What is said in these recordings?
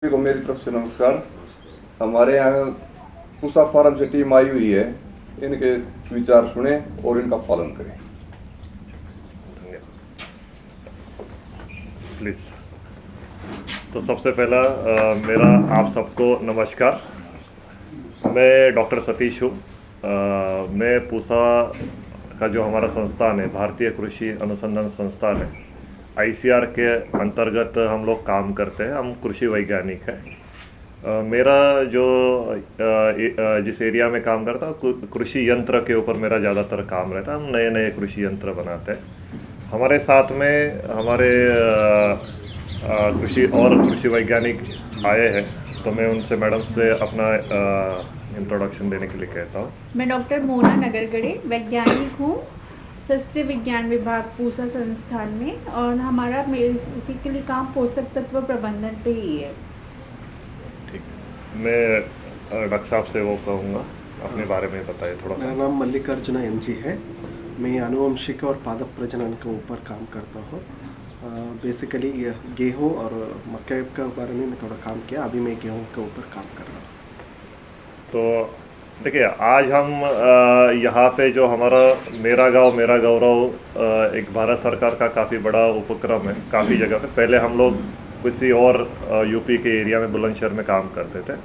सभी को मेरी तरफ से नमस्कार। हमारे यहाँ पूसा फार्म से टीम आई हुई है, इनके विचार सुने और इनका पालन करें। प्लीज़। तो सबसे पहला मेरा आप सबको नमस्कार। मैं डॉक्टर सतीश हूँ। मैं पूसा का जो हमारा संस्थान है, भारतीय कृषि अनुसंधान संस्थान है, आईसीआर के अंतर्गत हम लोग काम करते हैं। हम कृषि वैज्ञानिक हैं। मेरा जो जिस एरिया में काम करता हूँ, कृषि यंत्र के ऊपर मेरा ज़्यादातर काम रहता है। हम नए नए कृषि यंत्र बनाते हैं। हमारे साथ में हमारे कृषि वैज्ञानिक आए हैं, तो मैं उनसे मैडम से अपना इंट्रोडक्शन देने के लिए कहता हूँ। मैं डॉक्टर मोना नगरगढ़े वैज्ञानिक हूँ सस्य विज्ञान विभाग पूसा संस्थान में, और हमारा बेसिकली काम पोषक तत्व प्रबंधन पे ही है। ठीक है, मैं डॉक्टर साहब से वो कहूँगा, अपने बारे में बताइए थोड़ा सा। मेरा नाम मल्लिकार्जुन एमजी है। मैं अनुवंशिक और पादप प्रजनन के ऊपर काम करता हूँ। बेसिकली गेहूँ और मक्के के बारे में मैं थोड़ा काम किया। अभी मैं गेहूँ के ऊपर काम कर रहा हूँ। तो देखिए, आज हम यहाँ पे जो हमारा मेरा गांव मेरा गौरव एक भारत सरकार का काफ़ी बड़ा उपक्रम है। काफ़ी जगह पे पहले हम लोग किसी और यूपी के एरिया में बुलंदशहर में काम करते थे।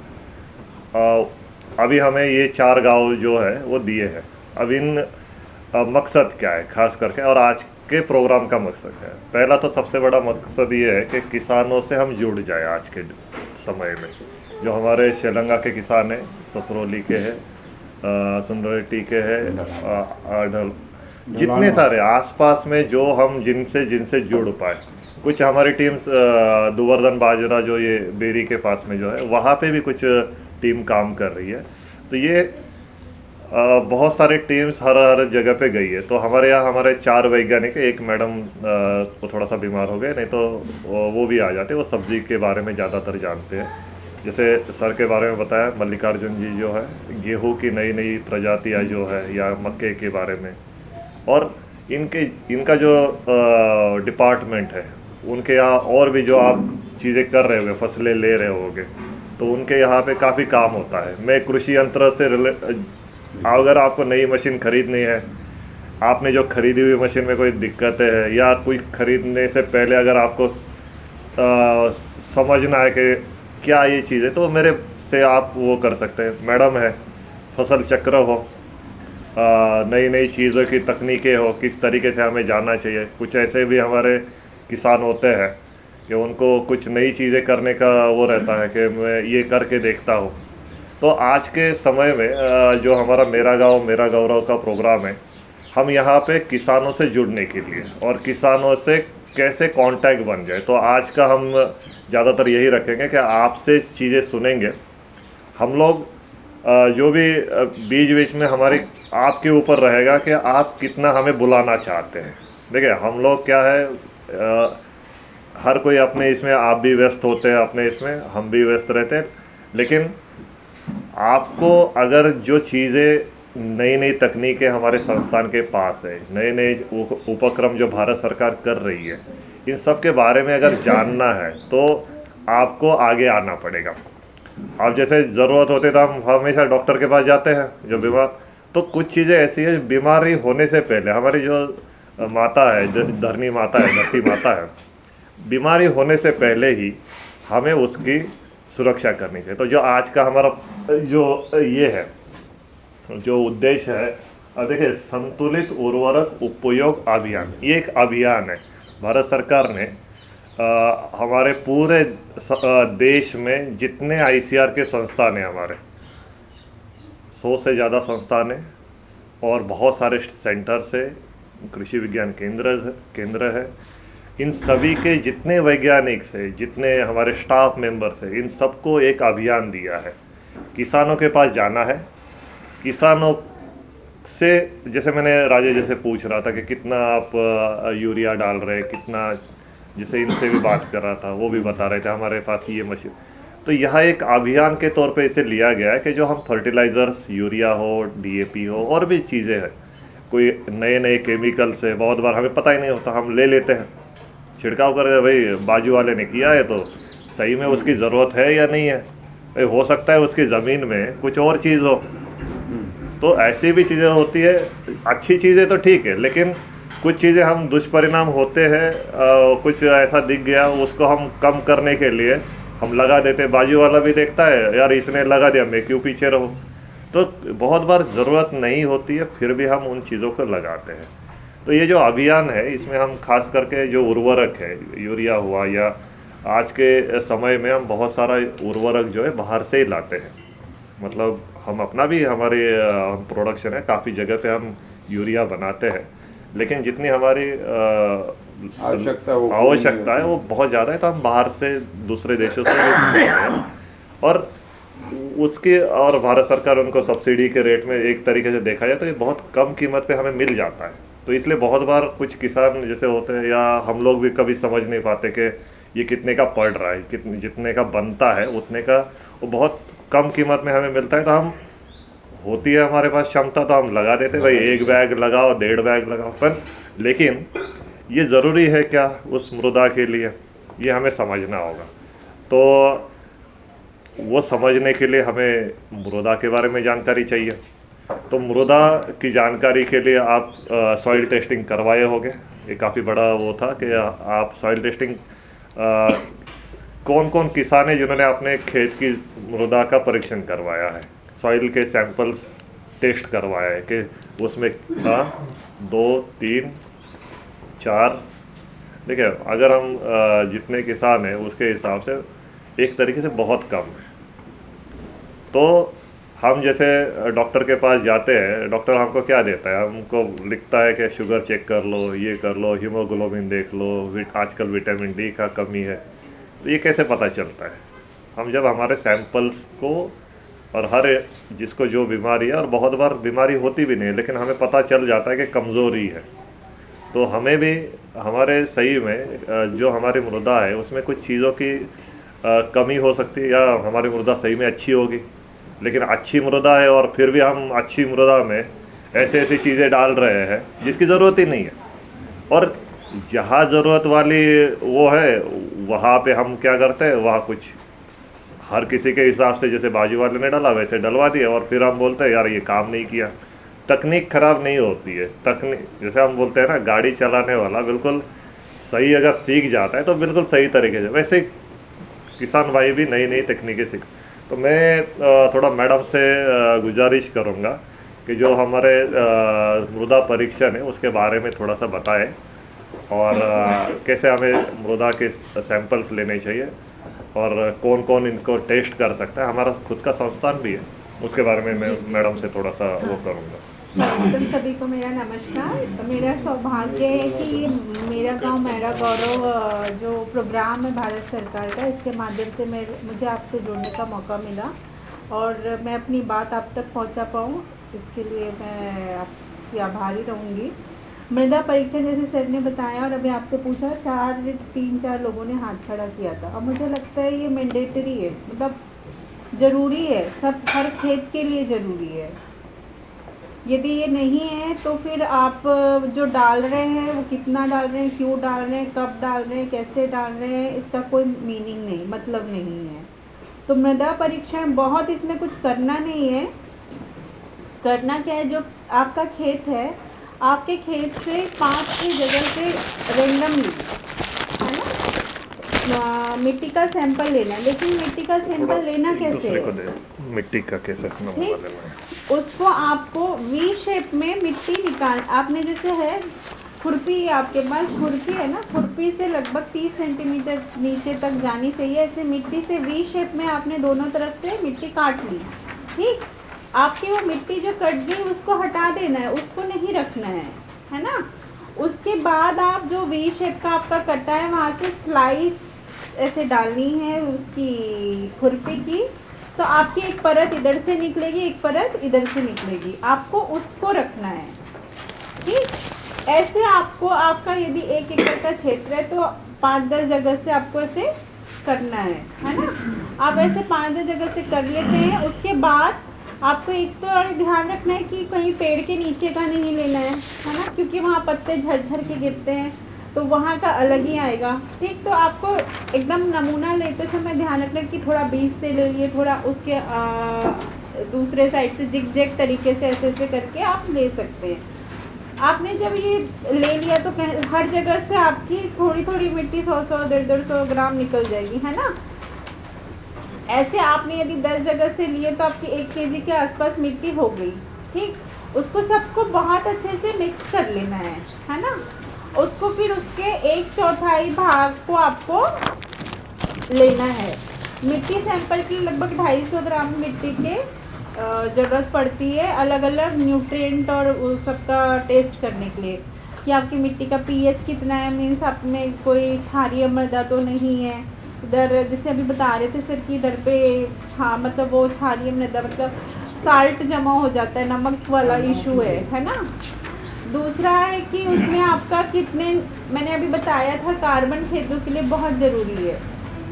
अभी हमें ये 4 गांव जो है वो दिए हैं। अब इन मकसद क्या है खास करके, और आज के प्रोग्राम का मकसद है? पहला तो सबसे बड़ा मकसद ये है कि किसानों से हम जुड़ जाए। आज के समय में जो हमारे श्रीलंका के किसान हैं, ससरौली के हैं, सुंदरटी के हैं, जितने सारे आसपास में जो हम जिनसे जुड़ पाए। कुछ हमारी टीम्स दुवर्धन बाजरा जो ये बेरी के पास में जो है, वहाँ पे भी कुछ टीम काम कर रही है। तो ये बहुत सारी टीम्स हर जगह पे गई है। तो हमारे यहाँ हमारे 4 वैज्ञानिक, एक मैडम वो थोड़ा सा बीमार हो गए, नहीं तो वो भी आ जाते। वो सब्जी के बारे में ज़्यादातर जानते हैं। जैसे सर के बारे में बताया, मल्लिकार्जुन जी जो है गेहूं की नई नई प्रजातियाँ जो है, या मक्के के बारे में, और इनका जो डिपार्टमेंट है, उनके यहाँ और भी जो आप चीज़ें कर रहे होगे, फसलें ले रहे होगे, तो उनके यहाँ पे काफ़ी काम होता है। मैं कृषि यंत्र से अगर आपको नई मशीन खरीदनी है, आपने जो खरीदी हुई मशीन में कोई दिक्कत है, या कोई खरीदने से पहले अगर आपको समझना है कि क्या ये चीज़ है, तो मेरे से आप वो कर सकते हैं। मैडम है, फसल चक्र हो, नई नई चीज़ों की तकनीकें हो, किस तरीके से हमें जानना चाहिए। कुछ ऐसे भी हमारे किसान होते हैं कि उनको कुछ नई चीज़ें करने का वो रहता है कि मैं ये करके देखता हूँ। तो आज के समय में जो हमारा मेरा गांव मेरा गौरव का प्रोग्राम है, हम यहाँ पे किसानों से जुड़ने के लिए और किसानों से कैसे कांटेक्ट बन जाए, तो आज का हम ज़्यादातर यही रखेंगे कि आपसे चीज़ें सुनेंगे। हम लोग जो भी बीच में हमारी आपके ऊपर रहेगा कि आप कितना हमें बुलाना चाहते हैं। देखिए, हम लोग क्या है, हर कोई अपने इसमें, आप भी व्यस्त होते हैं अपने इसमें, हम भी व्यस्त रहते हैं, लेकिन आपको अगर जो चीज़ें नई नई तकनीकें हमारे संस्थान के पास है, नए नए उपक्रम जो भारत सरकार कर रही है, इन सब के बारे में अगर जानना है तो आपको आगे आना पड़ेगा। अब जैसे ज़रूरत होती है तो हम हमेशा डॉक्टर के पास जाते हैं जो बीमार, तो कुछ चीज़ें ऐसी है बीमारी होने से पहले, हमारी जो माता है, धरनी माता है, धरती माता है, बीमारी होने से पहले ही हमें उसकी सुरक्षा करनी चाहिए। तो जो आज का हमारा जो ये है, जो उद्देश्य है, देखिए, संतुलित उर्वरक उपयोग अभियान, ये एक अभियान है। भारत सरकार ने हमारे पूरे देश में जितने आईसीआर के संस्थान हैं, हमारे 100 से ज़्यादा संस्थान हैं, और बहुत सारे सेंटर्स है, कृषि विज्ञान केंद्र है, इन सभी के जितने वैज्ञानिक से, जितने हमारे स्टाफ मेंबर्स हैं, इन सबको एक अभियान दिया है। किसानों के पास जाना है, किसानों से, जैसे मैंने राजेश जैसे पूछ रहा था कि कितना आप यूरिया डाल रहे हैं, कितना, जैसे इनसे भी बात कर रहा था, वो भी बता रहे थे हमारे पास ये मशीन। तो यह एक अभियान के तौर पे इसे लिया गया है कि जो हम फर्टिलाइज़र्स, यूरिया हो, डीएपी हो, और भी चीज़ें हैं, कोई नए नए केमिकल्स है, बहुत बार हमें पता ही नहीं होता, हम ले लेते हैं, छिड़काव कर दे, भाई बाजू वाले ने किया है तो सही में उसकी ज़रूरत है या नहीं है। हो सकता है उसकी ज़मीन में कुछ और चीज़ हो, तो ऐसी भी चीज़ें होती है। अच्छी चीज़ें तो ठीक है, लेकिन कुछ चीज़ें हम दुष्परिणाम होते हैं, कुछ ऐसा दिख गया उसको हम कम करने के लिए हम लगा देते। बाजू वाला भी देखता है यार इसने लगा दिया, मैं क्यों पीछे रहूं। तो बहुत बार ज़रूरत नहीं होती है, फिर भी हम उन चीज़ों को लगाते हैं। तो ये जो अभियान है इसमें हम खास करके जो उर्वरक है, यूरिया हुआ, या आज के समय में हम बहुत सारा उर्वरक जो है बाहर से ही लाते हैं। मतलब हम अपना भी हमारे प्रोडक्शन है, काफ़ी जगह पे हम यूरिया बनाते हैं, लेकिन जितनी हमारी आवश्यकता है वो बहुत ज़्यादा है, तो हम बाहर से दूसरे देशों से भी लाते हैं। और उसकी और भारत सरकार उनको सब्सिडी के रेट में एक तरीके से देखा जाए तो ये बहुत कम कीमत पे हमें मिल जाता है। तो इसलिए बहुत बार कुछ किसान जैसे होते हैं, या हम लोग भी कभी समझ नहीं पाते कि ये कितने का पड़ रहा है, कितने जितने का बनता है उतने का वो बहुत कम कीमत में हमें मिलता है। तो हम होती है हमारे पास क्षमता तो हम लगा देते, भाई 1 बैग लगाओ, 1.5 बैग लगाओ। पर लेकिन ये ज़रूरी है क्या उस मृदा के लिए, ये हमें समझना होगा। तो वो समझने के लिए हमें मृदा के बारे में जानकारी चाहिए। तो मृदा की जानकारी के लिए आप सॉइल टेस्टिंग करवाए होंगे। ये काफ़ी बड़ा वो था कि आप सॉइल टेस्टिंग कौन कौन किसान है जिन्होंने अपने खेत की मृदा का परीक्षण करवाया है, सॉइल के सैंपल्स टेस्ट करवाया है कि उसमें 2, 3, 4। देखिए अगर हम जितने किसान हैं उसके हिसाब से एक तरीके से बहुत कम है। तो हम जैसे डॉक्टर के पास जाते हैं, डॉक्टर हमको क्या देता है, हमको लिखता है कि शुगर चेक कर लो, ये कर लो, हीमोग्लोबिन देख लो, आजकल विटामिन डी का कमी है। तो ये कैसे पता चलता है? हम जब हमारे सैंपल्स को, और हर जिसको जो बीमारी है, और बहुत बार बीमारी होती भी नहीं है लेकिन हमें पता चल जाता है कि कमज़ोरी है, तो हमें भी हमारे सही में जो हमारी मृदा है उसमें कुछ चीज़ों की कमी हो सकती है, या हमारी मृदा सही में अच्छी होगी। लेकिन अच्छी मृदा है और फिर भी हम अच्छी मृदा में ऐसे ऐसी चीज़ें डाल रहे हैं जिसकी ज़रूरत ही नहीं है। और जहाँ ज़रूरत वाली वो है वहाँ पे हम क्या करते हैं, वहाँ कुछ हर किसी के हिसाब से जैसे बाजू वाले ने डाला वैसे डलवा दिया, और फिर हम बोलते हैं यार ये काम नहीं किया। तकनीक ख़राब नहीं होती है। तकनीक जैसे हम बोलते हैं ना, गाड़ी चलाने वाला बिल्कुल सही अगर सीख जाता है तो बिल्कुल सही तरीके से, वैसे किसान भाई भी नई नई तकनीकें सीख। तो मैं थोड़ा मैडम से गुजारिश करूँगा कि जो हमारे मृदा परीक्षण है उसके बारे में थोड़ा सा बताएं, और कैसे हमें मृदा के सैंपल्स लेने चाहिए, और कौन कौन इनको टेस्ट कर सकता है। हमारा खुद का संस्थान भी है, उसके बारे में मैं मैडम से थोड़ा सा वो करूँगा। तुम सभी को मेरा नमस्कार। मेरा सौभाग्य है कि मेरा गांव मेरा गौरव जो प्रोग्राम है भारत सरकार का, इसके माध्यम से मुझे आपसे जुड़ने का मौका मिला, और मैं अपनी बात आप तक पहुंचा पाऊँ इसके लिए मैं आपकी आभारी रहूँगी। मृदा परीक्षण जैसे सर ने बताया और अभी आपसे पूछा, 3-4 लोगों ने हाथ खड़ा किया था, और मुझे लगता है ये मैंडेटरी है, मतलब ज़रूरी है, सब हर खेत के लिए ज़रूरी है। यदि ये नहीं है तो फिर आप जो डाल रहे हैं वो कितना डाल रहे हैं, क्यों डाल रहे हैं, कब डाल रहे हैं, कैसे डाल रहे हैं, इसका कोई मीनिंग नहीं, मतलब नहीं है। तो मृदा परीक्षण बहुत, इसमें कुछ करना नहीं है। करना क्या है, जो आपका खेत है, आपके खेत से 5-6 जगह से रेंडमली है ना मिट्टी का सैंपल लेना है। लेकिन मिट्टी का सैंपल लेना कैसे है, मिट्टी का कैसे ठीक, उसको आपको वी शेप में मिट्टी निकाल, आपने जैसे है खुरपी, आपके पास खुरपी है ना, खुरपी से लगभग 30 सेंटीमीटर नीचे तक जानी चाहिए। ऐसे मिट्टी से वी शेप में आपने दोनों तरफ से मिट्टी काट ली, ठीक। आपकी वो मिट्टी जो कट गई उसको हटा देना है, उसको नहीं रखना है ना। उसके बाद आप जो वी शेप का आपका कटा है वहाँ से स्लाइस ऐसे डालनी है उसकी खुरपी की, तो आपकी एक परत इधर से निकलेगी, एक परत इधर से निकलेगी, आपको उसको रखना है, ठीक। ऐसे आपको, आपका यदि 1 एकड़ का क्षेत्र है तो 5-10 जगह से आपको ऐसे करना है ना। आप ऐसे 5-10 जगह से कर लेते हैं। उसके बाद आपको एक तो और ध्यान रखना है कि कहीं पेड़ के नीचे का नहीं लेना है ना, क्योंकि वहाँ पत्ते झड़ झड़ के गिरते हैं। तो वहाँ का अलग ही आएगा। ठीक, तो आपको एकदम नमूना लेते समय ध्यान रखना कि थोड़ा बीच से ले लिए, थोड़ा उसके दूसरे साइड से जिग जैग तरीके से ऐसे ऐसे करके आप ले सकते हैं। आपने जब ये ले लिया तो हर जगह से आपकी थोड़ी थोड़ी मिट्टी 100-100, 150-150 ग्राम निकल जाएगी, है ना। ऐसे आपने यदि 10 जगह से लिए तो आपकी 1 kg के आसपास मिट्टी हो गई। ठीक, उसको सबको बहुत अच्छे से मिक्स कर लेना है ना। उसको फिर उसके 1/4 भाग को आपको लेना है। मिट्टी सैंपल की लगभग 250 ग्राम मिट्टी के ज़रूरत पड़ती है, अलग अलग न्यूट्रिएंट और उस सबका टेस्ट करने के लिए कि आपकी मिट्टी का pH कितना है, मीन्स आप में कोई क्षारीय मृदा तो नहीं है। इधर जैसे अभी बता रहे थे सर कि इधर पे मतलब वो क्षारीय मृदा मतलब साल्ट जमा हो जाता है, नमक वाला इशू है ना। दूसरा है कि उसमें आपका कितने, मैंने अभी बताया था कार्बन खेतों के लिए बहुत ज़रूरी है,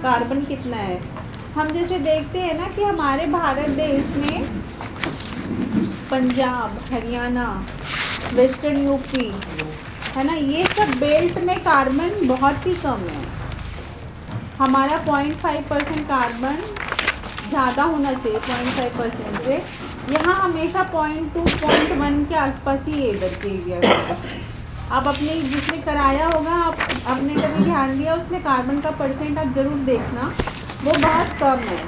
कार्बन कितना है। हम जैसे देखते हैं ना कि हमारे भारत देश में पंजाब, हरियाणा, वेस्टर्न यूपी, है ना, ये सब बेल्ट में कार्बन बहुत ही कम है। हमारा 0.5% कार्बन ज़्यादा होना चाहिए 0.5% से। यहाँ हमेशा 0.2, 0.1 के आसपास ही है इधर के एरिया में। आप अपने जिसने कराया होगा, आपने कभी ध्यान दिया उसमें कार्बन का परसेंट आप ज़रूर देखना, वो बहुत कम है।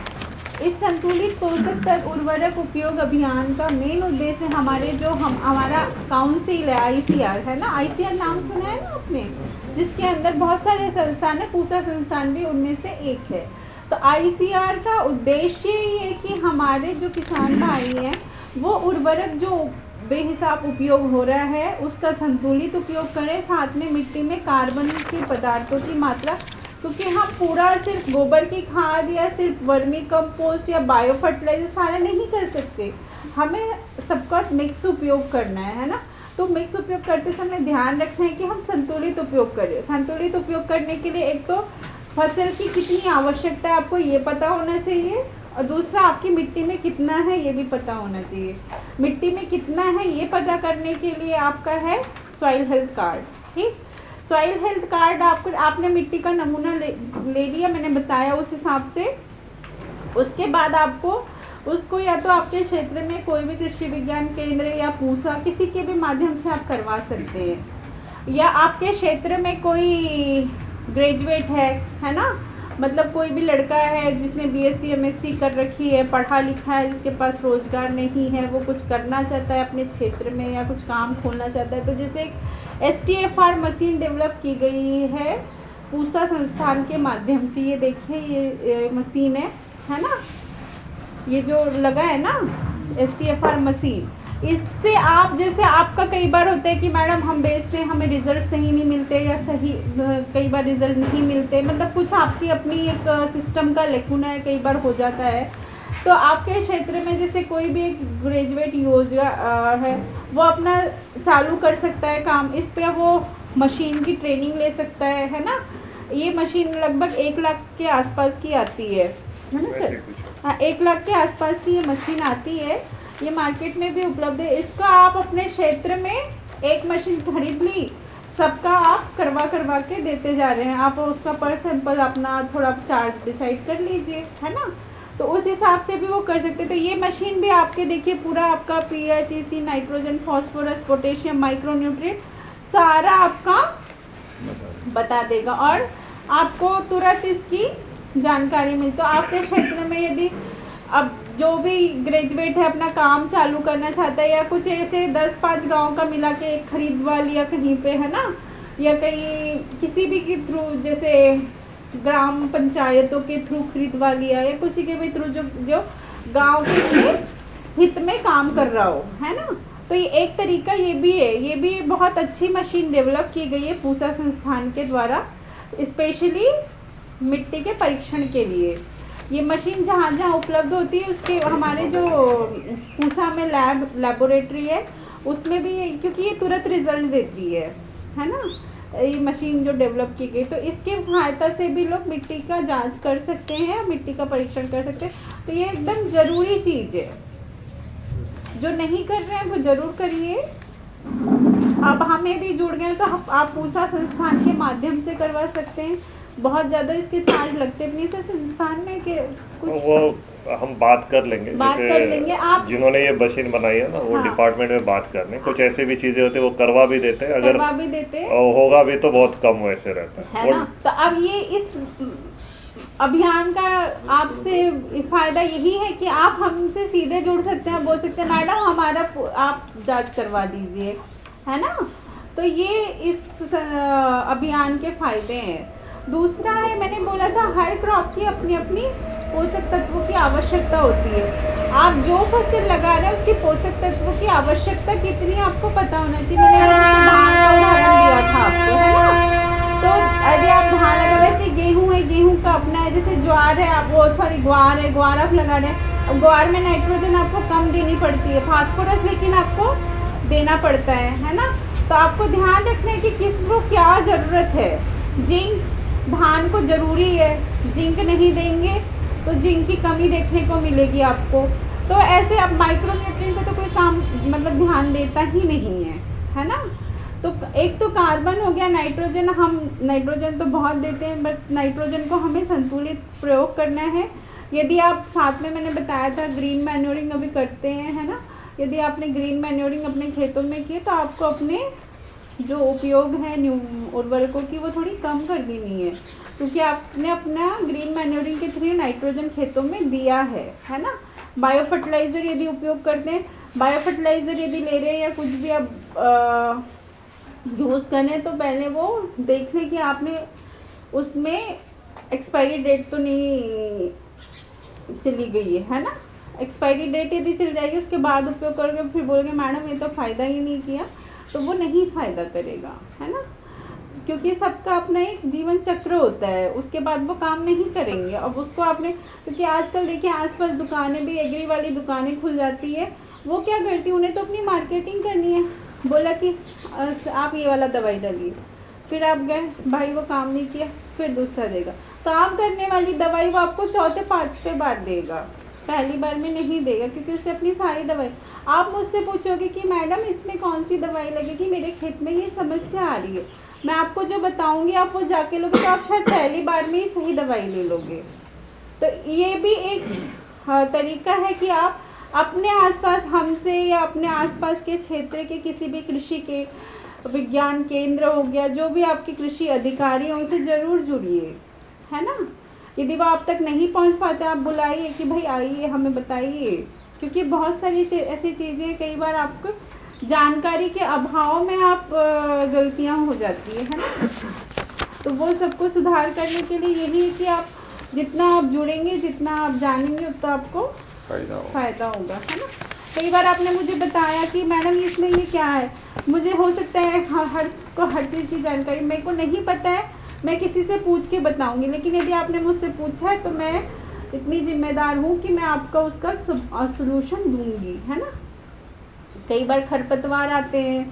इस संतुलित पोषक तत्व उर्वरक उपयोग अभियान का मेन उद्देश्य हमारे जो हमारा काउंसिल है, ICR है ना, ICR नाम सुना है ना आपने, जिसके अंदर बहुत सारे संस्थान है, पूसा संस्थान भी उनमें से एक है। तो ICR का उद्देश्य ये है कि हमारे जो किसान भाई हैं वो उर्वरक जो बेहिसाब उपयोग हो रहा है उसका संतुलित उपयोग करें, साथ में मिट्टी में कार्बन के पदार्थों की मात्रा, क्योंकि हम पूरा सिर्फ गोबर की खाद या सिर्फ वर्मी कंपोस्ट या बायो फर्टिलाइजर सारा नहीं कर सकते, हमें सबका मिक्स उपयोग करना है ना। तो मिक्स उपयोग करते समय ध्यान रखना है कि हम संतुलित उपयोग करें। संतुलित उपयोग करने के लिए एक तो फसल की कितनी आवश्यकता है आपको ये पता होना चाहिए, और दूसरा आपकी मिट्टी में कितना है ये भी पता होना चाहिए। मिट्टी में कितना है ये पता करने के लिए आपका है सॉइल हेल्थ कार्ड। ठीक, सॉइल हेल्थ कार्ड आपने मिट्टी का नमूना ले लिया, मैंने बताया उस हिसाब से। उसके बाद आपको उसको या तो आपके क्षेत्र में कोई भी कृषि विज्ञान केंद्र या पूसा किसी के भी माध्यम से आप करवा सकते हैं, या आपके क्षेत्र में कोई ग्रेजुएट है ना, मतलब कोई भी लड़का है जिसने BSc MSc कर रखी है, पढ़ा लिखा है, जिसके पास रोज़गार नहीं है, वो कुछ करना चाहता है अपने क्षेत्र में या कुछ काम खोलना चाहता है, तो जैसे STFR मशीन डेवलप की गई है पूसा संस्थान के माध्यम से। ये देखिए ये मशीन है ना, ये जो लगा है ना STFR मशीन, इससे आप जैसे आपका कई बार होता है कि मैडम हम बेचते हैं हमें रिज़ल्ट सही नहीं मिलते, या सही कई बार रिज़ल्ट नहीं मिलते, मतलब कुछ आपकी अपनी एक सिस्टम का लेकुना है, कई बार हो जाता है। तो आपके क्षेत्र में जैसे कोई भी एक ग्रेजुएट योजना है वो अपना चालू कर सकता है काम, इस पर वो मशीन की ट्रेनिंग ले सकता है ना। ये मशीन लगभग 1 लाख के आसपास की आती है ना सर? हाँ, 1 लाख के आसपास की ये मशीन आती है, ये मार्केट में भी उपलब्ध है। इसका आप अपने क्षेत्र में एक मशीन खरीद ली, सबका आप करवा के देते जा रहे हैं, आप उसका पर सैंपल अपना थोड़ा चार्ज डिसाइड कर लीजिए, है ना, तो उस हिसाब से भी वो कर सकते हैं। तो ये मशीन भी आपके देखिए पूरा आपका pH, EC, nitrogen, phosphorus, potassium, micro nutrient सारा आपका बता देगा और आपको तुरंत इसकी जानकारी मिली। तो आपके क्षेत्र में यदि अब जो भी ग्रेजुएट है अपना काम चालू करना चाहता है, या कुछ ऐसे 10-5 गांव का मिला के एक खरीदवा लिया कहीं पे, है ना, या कहीं किसी भी के थ्रू जैसे ग्राम पंचायतों के थ्रू खरीदवा लिया, या किसी के भी थ्रू जो गांव के हित में काम कर रहा हो, है ना। तो ये एक तरीका ये भी है, ये भी बहुत अच्छी मशीन डेवलप की गई है पूसा संस्थान के द्वारा, स्पेशली मिट्टी के परीक्षण के लिए। ये मशीन जहाँ जहाँ उपलब्ध होती है उसके हमारे जो पूसा में लैबोरेटरी है उसमें भी, क्योंकि ये तुरंत रिजल्ट देती है ना, ये मशीन जो डेवलप की गई, तो इसके सहायता से भी लोग मिट्टी का जांच कर सकते हैं, मिट्टी का परीक्षण कर सकते हैं। तो ये एकदम ज़रूरी चीज़ है, जो नहीं कर रहे हैं वो ज़रूर करिए। अब हम यदि जुड़ गए तो आप पूसा संस्थान के माध्यम से करवा सकते हैं। बहुत ज़्यादा इसके चार्ज लगते हैं अपनी से संस्थान में कि कुछ वो हम बात कर लेंगे, बात जैसे कर लेंगे। आप जिन्होंने ये मशीन बनाई है ना वो हाँ। डिपार्टमेंट में बात कर लें। कुछ ऐसे भी चीजें होती है वो करवा भी देते हैं, अगर करवा भी देते हैं, होगा भी तो बहुत कम वैसे रहता है ना। तो अब ये इस अभियान का आपसे फ़ायदा यही है कि आप हमसे सीधे जुड़ सकते हैं, बोल सकते हैं मैडम हमारा आप जांच करवा दीजिए, है ना। तो ये इस अभियान के फ़ायदे हैं। दूसरा है, मैंने बोला था हर क्रॉप की अपनी अपनी पोषक तत्वों की आवश्यकता होती है। आप जो फसल लगा रहे हैं उसकी पोषक तत्वों की आवश्यकता कितनी है आपको पता होना चाहिए। मैंने धान का उदाहरण दिया था आपको, है ना। तो यदि आप धान लगा, वैसे गेहूँ है, गेहूँ का अपना है, जैसे ज्वार है, आप वो सॉरी ग्वार है, ग्वार आप लगा रहे हैं। अब ग्वार में नाइट्रोजन आपको कम देनी पड़ती है, फास्फोरस लेकिन आपको देना पड़ता है ना। तो आपको ध्यान रखना है कि किसको क्या ज़रूरत है। जिंक धान को ज़रूरी है, जिंक नहीं देंगे तो जिंक की कमी देखने को मिलेगी आपको। तो ऐसे अब माइक्रोन्यूट्रिएंट को तो कोई काम मतलब ध्यान देता ही नहीं है ना। तो एक तो कार्बन हो गया, नाइट्रोजन, हम नाइट्रोजन तो बहुत देते हैं बट नाइट्रोजन को हमें संतुलित प्रयोग करना है। यदि आप साथ में मैंने बताया था ग्रीन मैन्योरिंग अभी करते हैं, है ना। यदि आपने ग्रीन मैन्योरिंग अपने खेतों में किए तो आपको अपने जो उपयोग है उर्वरकों की वो थोड़ी कम कर देनी है, क्योंकि आपने अपना ग्रीन मैन्योरिंग के थ्रू नाइट्रोजन खेतों में दिया है ना। बायो फर्टिलाइज़र यदि उपयोग करते हैं, बायो फर्टिलाइज़र यदि ले रहे हैं या कुछ भी आप यूज़ करें तो पहले वो देख लें कि आपने उसमें एक्सपायरी डेट तो नहीं चली गई है ना। एक्सपायरी डेट यदि चल जाएगी उसके बाद उपयोग करोगे फिर बोलोगे मैडम ये तो फ़ायदा ही नहीं किया, तो वो नहीं फ़ायदा करेगा, है ना। क्योंकि सबका अपना एक जीवन चक्र होता है, उसके बाद वो काम नहीं करेंगे। अब उसको आपने, क्योंकि आजकल देखिए आसपास दुकानें भी एग्री वाली दुकानें खुल जाती है, वो क्या करती है, उन्हें तो अपनी मार्केटिंग करनी है। बोला कि आप ये वाला दवाई डालिए, फिर आप गए, भाई वो काम नहीं किया, फिर दूसरा देगा। काम करने वाली दवाई वो आपको चौथे पाँचवें बार देगा, पहली बार में नहीं देगा, क्योंकि उससे अपनी सारी दवाई। आप मुझसे पूछोगे कि मैडम इसमें कौन सी दवाई लगेगी, मेरे खेत में ये समस्या आ रही है, मैं आपको जो बताऊंगी आप वो जाके लोगे तो आप शायद पहली बार में ही सही दवाई ले लोगे। तो ये भी एक तरीका है कि आप अपने आसपास हमसे या अपने आसपास के क्षेत्र के किसी भी कृषि के विज्ञान केंद्र हो गया, जो भी आपके कृषि अधिकारी हैं उनसे ज़रूर जुड़िए, है ना। यदि वो आप तक नहीं पहुंच पाते आप बुलाइए कि भाई आइए हमें बताइए, क्योंकि बहुत सारी ऐसी चीज़ें कई बार आपको जानकारी के अभाव में आप गलतियां हो जाती है ना। तो वो सबको सुधार करने के लिए यही है कि आप जितना आप जुड़ेंगे, जितना आप जानेंगे उतना आपको फ़ायदा होगा, है ना। कई बार आपने मुझे बताया कि मैडम इसमें ये क्या है, मुझे हो सकता है हर चीज़ की जानकारी मेरे को नहीं पता है, मैं किसी से पूछ के बताऊंगी, लेकिन यदि आपने मुझसे पूछा है तो मैं इतनी जिम्मेदार हूँ कि मैं आपका उसका सलूशन दूंगी, है ना। कई बार खरपतवार आते हैं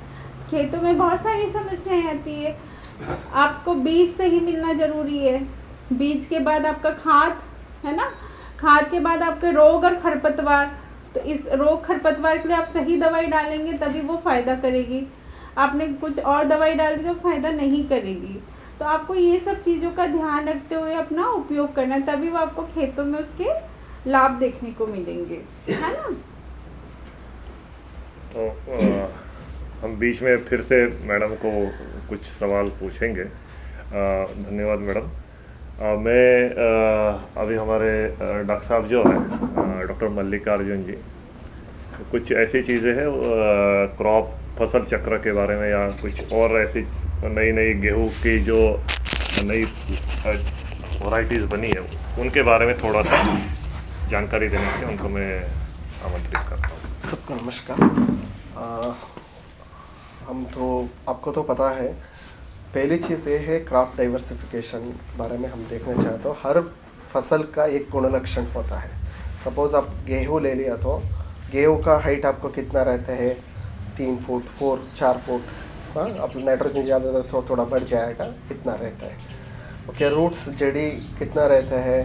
खेतों में, बहुत सारी समस्याएं आती है। आपको बीज सही मिलना ज़रूरी है, बीज के बाद आपका खाद, है ना, खाद के बाद आपके रोग और खरपतवार। तो इस रोग खरपतवार के लिए आप सही दवाई डालेंगे तभी वो फ़ायदा करेगी, आपने कुछ और दवाई डाल दी तो फ़ायदा नहीं करेगी। तो आपको ये सब चीज़ों का ध्यान रखते हुए अपना उपयोग करना है, तभी वो आपको खेतों में उसके लाभ देखने को मिलेंगे, है ना। तो हम बीच में फिर से मैडम को कुछ सवाल पूछेंगे। धन्यवाद मैडम। मैं अभी हमारे डॉक्टर साहब जो है डॉक्टर मल्लिकार्जुन जी, कुछ ऐसी चीज़ें हैं क्रॉप फसल चक्र के बारे में या कुछ और ऐसी नई गेहूं की जो नई वैरायटीज़ बनी है उनके बारे में थोड़ा सा जानकारी देने के लिए उनको मैं आमंत्रित करता हूँ। सबको नमस्कार। हम तो आपको तो पता है, पहली चीज़ ये है क्रॉप डाइवर्सिफिकेशन बारे में हम देखना चाहते हो। हर फसल का एक गुण लक्षण होता है। सपोज़ आप गेहूँ ले लिया तो गेहूँ का हाइट आपको कितना रहता है, 3 फुट 4 फुट। हाँ, अब नाइट्रोजन ज़्यादा तो थोड़ा बढ़ जाएगा, इतना रहता है। ओके, रूट्स जड़ी कितना रहता है,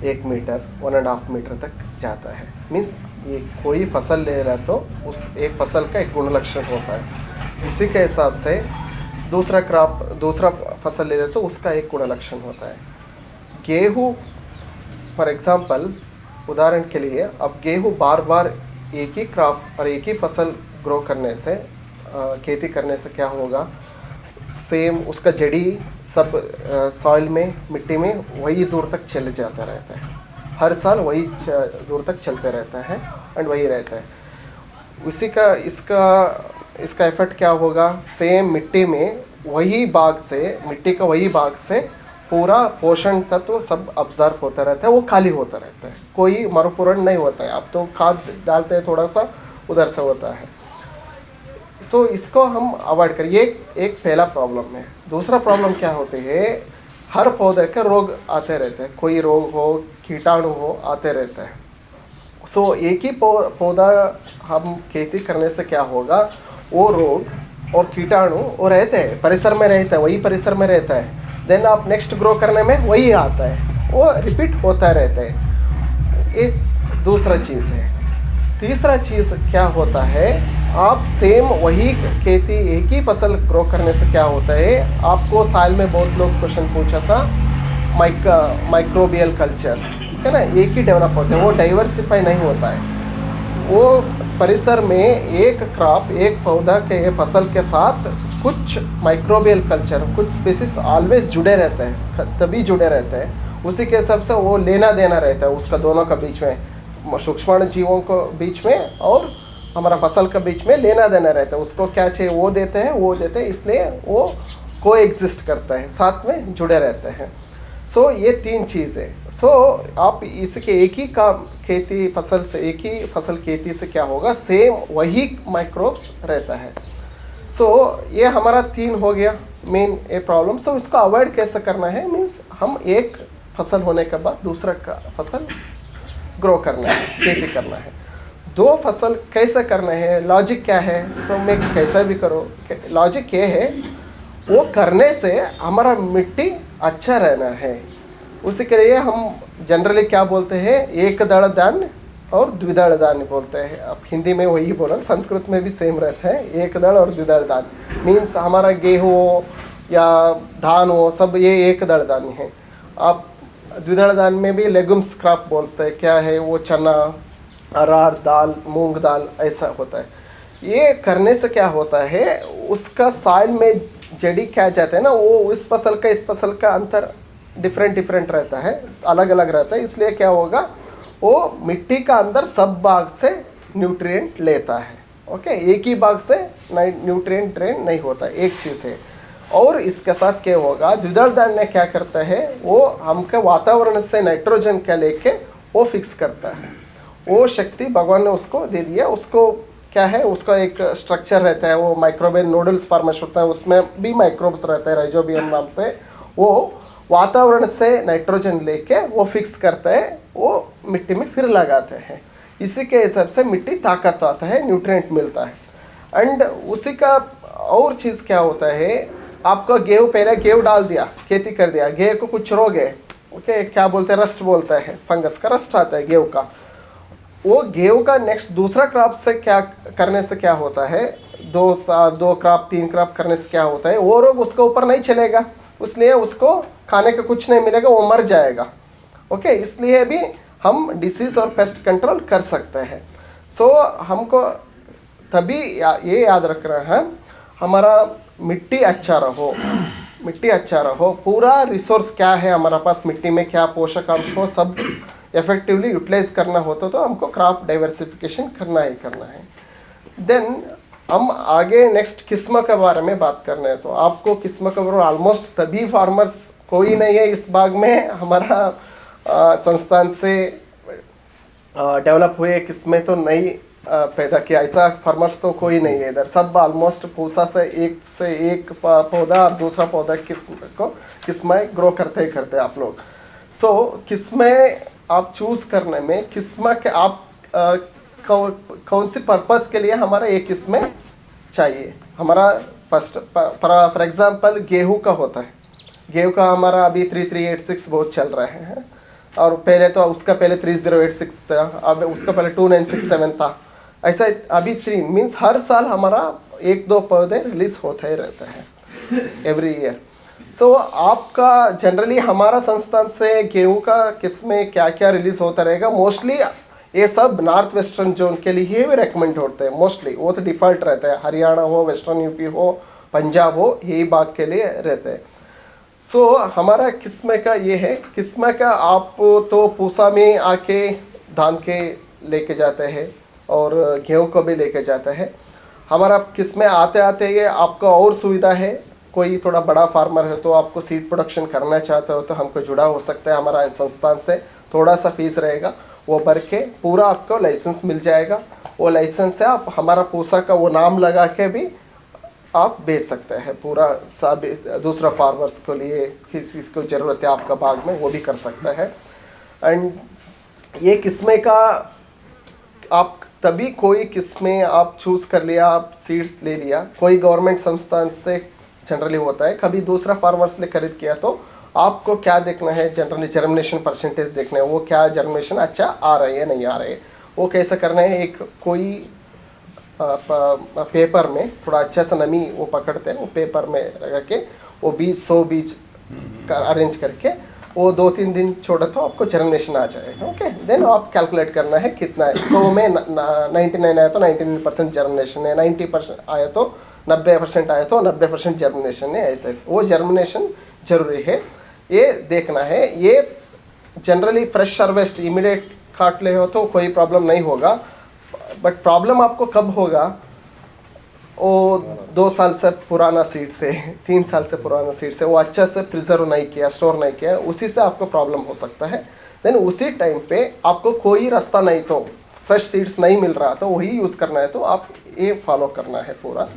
1 मीटर 1.5 मीटर तक जाता है। मीन्स ये कोई फसल ले रहा है तो उस एक फसल का एक गुण लक्षण होता है। इसी के हिसाब से दूसरा फसल ले लेते तो उसका एक गुण लक्षण होता है। गेहूँ फॉर एग्जांपल, उदाहरण के लिए, अब गेहूँ बार बार एक ही क्रॉप और एक ही फसल ग्रो करने से खेती करने से क्या होगा, सेम उसका जड़ी सब सॉइल में, मिट्टी में वही दूर तक चले जाता रहता है, हर साल वही दूर तक चलते रहता है एंड वही रहता है। उसी का इसका इफेक्ट क्या होगा, सेम मिट्टी में वही मिट्टी का वही भाग से पूरा पोषण तत्व सब ऑब्जर्व होता रहता है, वो खाली होता रहता है, कोई मरुपूरण नहीं होता है। अब तो खाद डालते हैं थोड़ा सा, उधर से होता है। सो इसको हम अवॉइड करें, ये एक पहला प्रॉब्लम है। दूसरा प्रॉब्लम क्या होती है, हर पौधे के रोग आते रहते हैं, कोई रोग हो, कीटाणु हो, आते रहते हैं। सो एक ही पौधा हम खेती करने से क्या होगा, वो रोग और कीटाणु वो रहते हैं, परिसर में रहता है, वही परिसर में रहता है। देन आप नेक्स्ट ग्रो करने में वही आता है, वो रिपीट होता रहता है। ये दूसरा चीज़ है। तीसरा चीज़ क्या होता है, आप सेम वही खेती एक ही फसल ग्रो करने से क्या होता है, आपको साल में बहुत लोग क्वेश्चन पूछा था, माइक्रोबियल कल्चर्स है ना, एक ही डेवलप होते हैं, वो डाइवर्सिफाई नहीं होता है। वो परिसर में एक क्रॉप, एक पौधा के फसल के साथ कुछ माइक्रोबियल कल्चर, कुछ स्पीसीज ऑलवेज जुड़े रहते हैं, तभी जुड़े रहते हैं। उसी के हिसाब से वो लेना देना रहता है उसका, दोनों का बीच में, सूक्ष्माणु जीवों को बीच में और हमारा फसल के बीच में लेना देना रहता है। उसको क्या चाहिए वो देते हैं, इसलिए वो को एग्जिस्ट करता है, साथ में जुड़े रहते हैं। सो ये तीन चीज़ है। सो आप इसके एक ही काम खेती फसल से, एक ही फसल खेती से क्या होगा, सेम वही माइक्रोब्स रहता है। सो ये हमारा 3 हो गया मेन ए प्रॉब्लम। सो इसको अवॉइड कैसे करना है, मीन्स हम एक फसल होने के बाद दूसरा का फसल ग्रो करना है, खेती करना है। 2 फसल कैसे करना है, लॉजिक क्या है, सो मैं कैसा भी करो, लॉजिक ये है, वो करने से हमारा मिट्टी अच्छा रहना है। उसी के लिए हम जनरली क्या बोलते हैं, एक दड़ धान्य और द्विदल धान्य बोलते हैं। अब हिंदी में वही बोला, संस्कृत में भी सेम रहता है, एक दड़ और द्विदल धान्य। मीन्स हमारा गेहूँ हो या धान हो, सब ये एक दड़ धान्य है। आप द्विदल धान्य में भी लेगुम्स क्रॉप बोलते हैं, क्या है वो, चना, अरहर दाल, मूंग दाल, ऐसा होता है। ये करने से क्या होता है, उसका साइल में जड़ी क्या जाता है ना, वो इस फसल का अंतर डिफरेंट रहता है, अलग अलग रहता है। इसलिए क्या होगा, वो मिट्टी का अंदर सब भाग से न्यूट्रिएंट लेता है। ओके, एक ही भाग से न्यूट्रिएंट ड्रेन नहीं होता, एक चीज़ है। और इसके साथ क्या होगा, द्विदल धान्य क्या करता है, वो हमके वातावरण से नाइट्रोजन क्या लेके वो फिक्स करता है। वो शक्ति भगवान ने उसको दे दिया। उसको क्या है, उसका एक स्ट्रक्चर रहता है, वो माइक्रोबियल नूडल्स फॉर्मेशन होता है, उसमें भी माइक्रोब्स रहता है, राइजोबियम नाम से। वो वातावरण से नाइट्रोजन लेके वो फिक्स करता है, वो मिट्टी में फिर लगाते हैं। इसी के हिसाब से मिट्टी ताकत आता है, न्यूट्रिएंट मिलता है। एंड उसी का और चीज़ क्या होता है, आपका गेहूँ पहले गेहूँ डाल दिया, खेती कर दिया, गेहूँ को कुछ रोग है, ओके, क्या बोलते हैं, रस्ट बोलता है, फंगस का रस्ट आता है गेहूँ का। वो गेहूँ का नेक्स्ट दूसरा क्रॉप से क्या करने से क्या होता है, 2 क्रॉप 3 क्रॉप करने से क्या होता है, वो रोग उसके ऊपर नहीं चलेगा, इसलिए उसको खाने का कुछ नहीं मिलेगा, वो मर जाएगा। ओके, इसलिए भी हम डिसीज़ और पेस्ट कंट्रोल कर सकते हैं। सो हमको तभी ये याद रखना है, हमारा मिट्टी अच्छा रहो, पूरा रिसोर्स क्या है हमारे पास, मिट्टी में क्या पोषकांश हो, सब इफेक्टिवली यूटिलाइज करना होता तो हमको क्रॉप डाइवर्सिफिकेशन करना है। देन हम आगे नेक्स्ट किस्म के बारे में बात करना है। तो आपको किस्म के बारे में ऑलमोस्ट सभी फार्मर्स, कोई नहीं है इस भाग में, हमारा संस्थान से डेवलप हुए किस्में तो नहीं पैदा किया, ऐसा फार्मर्स तो कोई नहीं है इधर। सब ऑलमोस्ट पूसा से एक पौधा और दूसरा पौधा किस्में ग्रो करते आप लोग। सो किस्में आप चूज़ करने में, किस्म के आप कौन सी पर्पस के लिए हमारा एक किस्में चाहिए। हमारा फर्स्ट फॉर एग्जांपल गेहूं का होता है, गेहूं का हमारा अभी 3386 बहुत चल रहा है, और पहले तो उसका पहले 3086 था, अब उसका पहले 2967 था, ऐसा अभी 3 मीन्स हर साल हमारा 1-2 पौधे रिलीज होते ही रहते हैं एवरी ईयर। सो आपका जनरली हमारा संस्थान से गेहूं का किस्में क्या क्या रिलीज होता रहेगा, मोस्टली ये सब नॉर्थ वेस्टर्न जोन के लिए भी रेकमेंड होते हैं मोस्टली, वो तो डिफ़ॉल्ट रहता है, हरियाणा हो, वेस्टर्न यूपी हो, पंजाब हो, यही बाग के लिए रहते हैं। सो हमारा किस्में का ये है, किस्में का आप तो पूसा में आके धान के लेके जाते हैं और गेहूं को भी लेके जाते हैं। हमारा किस्में आते आते ये आपको और सुविधा है, कोई थोड़ा बड़ा फार्मर है तो आपको सीड प्रोडक्शन करना चाहते हो तो हमको जुड़ा हो सकता है हमारा संस्थान से, थोड़ा सा फीस रहेगा, वो भर के पूरा आपको लाइसेंस मिल जाएगा। वो लाइसेंस से आप हमारा पूसा का वो नाम लगा के भी आप बेच सकते हैं पूरा सब दूसरा फार्मर्स के लिए, किसी को ज़रूरत है आपका बाग में वो भी कर सकता है। एंड ये किस्में का आप तभी कोई किस्में आप चूज़ कर लिया, आप सीड्स ले लिया, कोई गवर्नमेंट संस्थान से जनरली होता है, कभी दूसरा फार्मर्स ने खरीद किया तो आपको क्या देखना है, जनरली जर्मिनेशन परसेंटेज देखना है, वो क्या जर्मिनेशन अच्छा आ रही है नहीं आ रही है, वो कैसे करना है। एक कोई पेपर में थोड़ा अच्छा सा नमी वो पकड़ते हैं, वो पेपर में रख के वो बीज 100 बीज का अरेंज करके वो 2-3 दिन छोड़े तो आपको जर्मिनेशन आ जाएगा। ओके, देन आप कैलकुलेट करना है कितना है, 100 में 99 आया तो 99% जर्मिनेशन है, 90% आया तो 90% आया तो 90% जर्मिनेशन है, ऐसे वो जर्मिनेशन जरूरी है, ये देखना है। ये जनरली फ्रेश हार्वेस्ट इमीडिएट काट ले हो तो कोई प्रॉब्लम नहीं होगा, बट प्रॉब्लम आपको कब होगा, वो 2 साल से पुराना सीड से, 3 साल से पुराना सीड से वो अच्छा से प्रिजर्व नहीं किया, स्टोर नहीं किया, उसी से आपको प्रॉब्लम हो सकता है। देन उसी टाइम पे आपको कोई रास्ता नहीं तो फ्रेश सीड्स नहीं मिल रहा तो वही यूज़ करना है, तो आप ये फॉलो करना है पूरा।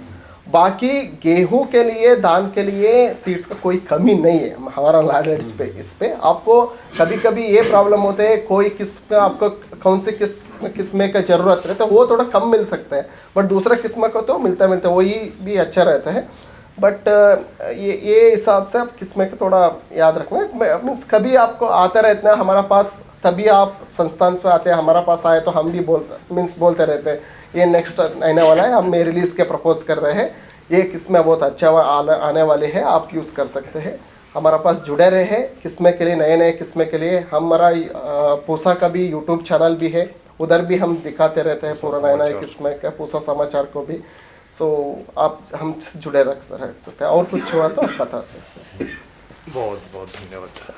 बाकी गेहूं के लिए, धान के लिए सीड्स का कोई कमी नहीं है हमारा नॉलेज पे। इस पे आपको कभी कभी ये प्रॉब्लम होते हैं, कोई किस्म आपको कौन से किस्म का ज़रूरत रहता है तो वो थोड़ा कम मिल सकता है, बट दूसरा किस्म को तो मिलता वही भी अच्छा रहता है। बट ये हिसाब से आप किस्में का थोड़ा याद रखना। मीन्स कभी आपको आता रहता है हमारा पास, तभी आप संस्थान पे आते हैं, हमारा पास आए तो हम भी बोलते रहते हैं ये नेक्स्ट आने वाला है, हम रिलीज़ के प्रपोज कर रहे हैं, ये किस्में बहुत अच्छा आने वाले हैं, आप यूज़ कर सकते हैं। हमारा पास जुड़े रहे किस्में के लिए, नए नए किस्में के लिए। हमारा पूसा का भी यूट्यूब चैनल भी है, उधर भी हम दिखाते रहते हैं पूरा नए नए किस्में का, पूसा समाचार को भी। सो आप हम जुड़े रख सकते हैं, और कुछ हुआ तो आप बता सकते हैं। बहुत बहुत धन्यवाद।